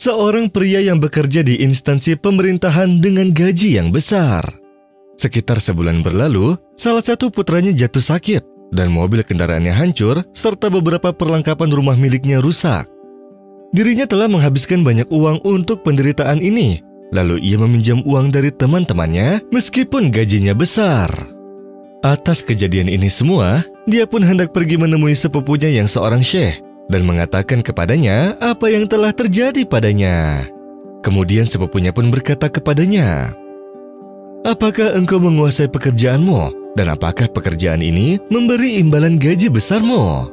seorang pria yang bekerja di instansi pemerintahan dengan gaji yang besar. Sekitar sebulan berlalu, salah satu putranya jatuh sakit dan mobil kendaraannya hancur serta beberapa perlengkapan rumah miliknya rusak. Dirinya telah menghabiskan banyak uang untuk penderitaan ini, lalu ia meminjam uang dari teman-temannya meskipun gajinya besar. Atas kejadian ini semua, dia pun hendak pergi menemui sepupunya yang seorang syekh dan mengatakan kepadanya apa yang telah terjadi padanya. Kemudian sepupunya pun berkata kepadanya, "Apakah engkau menguasai pekerjaanmu? Dan apakah pekerjaan ini memberi imbalan gaji besarmu?"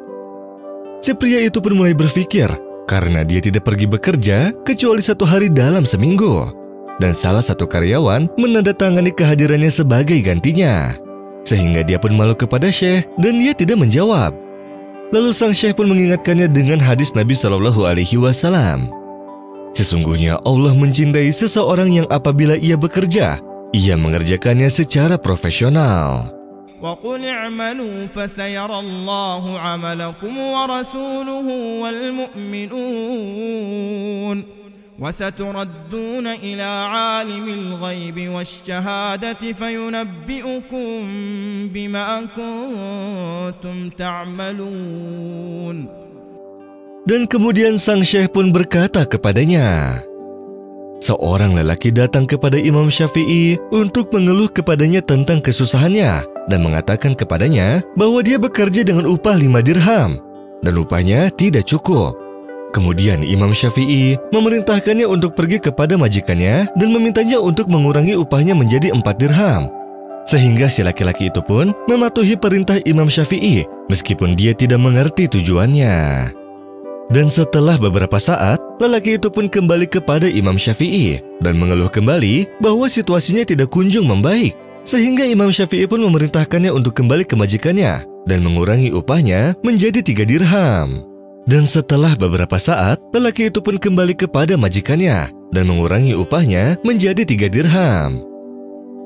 Si pria itu pun mulai berpikir, karena dia tidak pergi bekerja kecuali 1 hari dalam seminggu. Dan salah satu karyawan menandatangani kehadirannya sebagai gantinya. Sehingga dia pun malu kepada syekh dan dia tidak menjawab. Lalu sang syekh pun mengingatkannya dengan hadis Nabi SAW. Sesungguhnya Allah mencintai seseorang yang apabila ia bekerja, ia mengerjakannya secara profesional. وَقُلِ اعْمَلُوا فَسَيَرَى اللَّهُ عَمَلَكُمْ وَرَسُولُهُ وَالْمُؤْمِنُونَ وَسَتُرَدُّونَ إِلَى عَالِمِ الْغَيْبِ وَالشَّهَادَةِ فَيُنَبِّئُكُم بِمَا كُنتُمْ تَعْمَلُونَ. Dan kemudian sang syekh pun berkata kepadanya, seorang lelaki datang kepada Imam Syafi'i untuk mengeluh kepadanya tentang kesusahannya dan mengatakan kepadanya bahwa dia bekerja dengan upah 5 dirham dan upahnya tidak cukup. Kemudian Imam Syafi'i memerintahkannya untuk pergi kepada majikannya dan memintanya untuk mengurangi upahnya menjadi 4 dirham. Sehingga si laki-laki itu pun mematuhi perintah Imam Syafi'i meskipun dia tidak mengerti tujuannya. Dan setelah beberapa saat, lelaki itu pun kembali kepada Imam Syafi'i dan mengeluh kembali bahwa situasinya tidak kunjung membaik. Sehingga Imam Syafi'i pun memerintahkannya untuk kembali ke majikannya dan mengurangi upahnya menjadi 3 dirham. Dan setelah beberapa saat, lelaki itu pun kembali kepada majikannya dan mengurangi upahnya menjadi 3 dirham.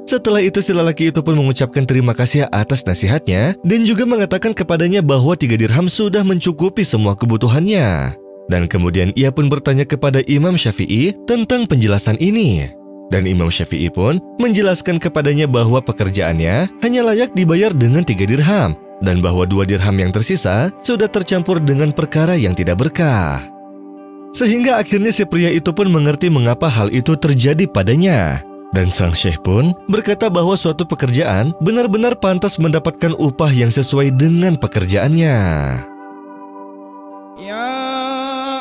Setelah itu si lelaki itu pun mengucapkan terima kasih atas nasihatnya dan juga mengatakan kepadanya bahwa 3 dirham sudah mencukupi semua kebutuhannya. Dan kemudian ia pun bertanya kepada Imam Syafi'i tentang penjelasan ini. Dan Imam Syafi'i pun menjelaskan kepadanya bahwa pekerjaannya hanya layak dibayar dengan 3 dirham dan bahwa 2 dirham yang tersisa sudah tercampur dengan perkara yang tidak berkah. Sehingga akhirnya si pria itu pun mengerti mengapa hal itu terjadi padanya. Dan sang syekh pun berkata bahwa suatu pekerjaan benar-benar pantas mendapatkan upah yang sesuai dengan pekerjaannya. Ya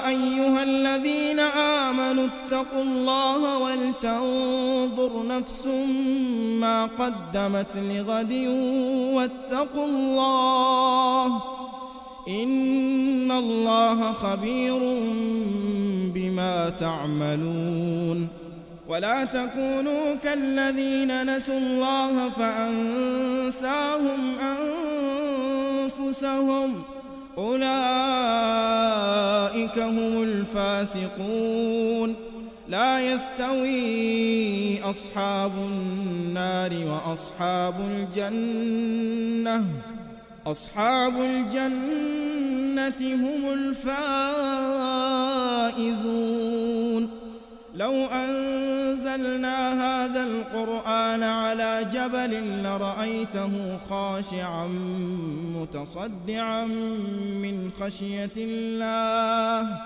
ayyuhalladzina amanu ittaqullaha wal tanzur nafsum ma qaddamat lighadin wattaqullaha innallaha khabirun bima ta'malun. ولا تكونوا كالذين نسوا الله فأنساهم أنفسهم أولئك هم الفاسقون لا يستوي أصحاب النار وأصحاب الجنة أصحاب الجنة هم الفائزون. لو أنزلنا هذا القرآن على جبل لرأيته خاشعا متصدعا من خشية الله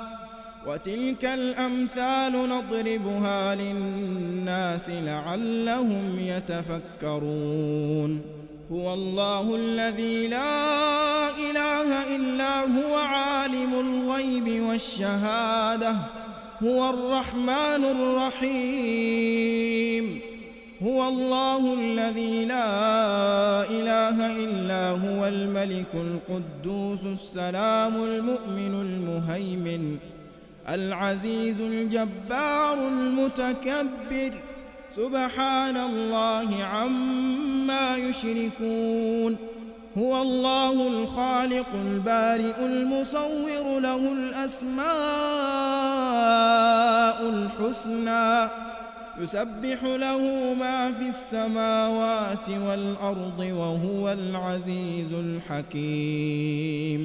وتلك الأمثال نضربها للناس لعلهم يتفكرون. هو الله الذي لا إله إلا هو عالم الغيب والشهادة هو الرحمن الرحيم. هو الله الذي لا إله إلا هو الملك القدوس السلام المؤمن المهيمن العزيز الجبار المتكبر سبحان الله عما يشركون. هو الله الخالق البارئ المصور له الأسماء الحسنى يسبح له ما في السماوات والأرض وهو العزيز الحكيم.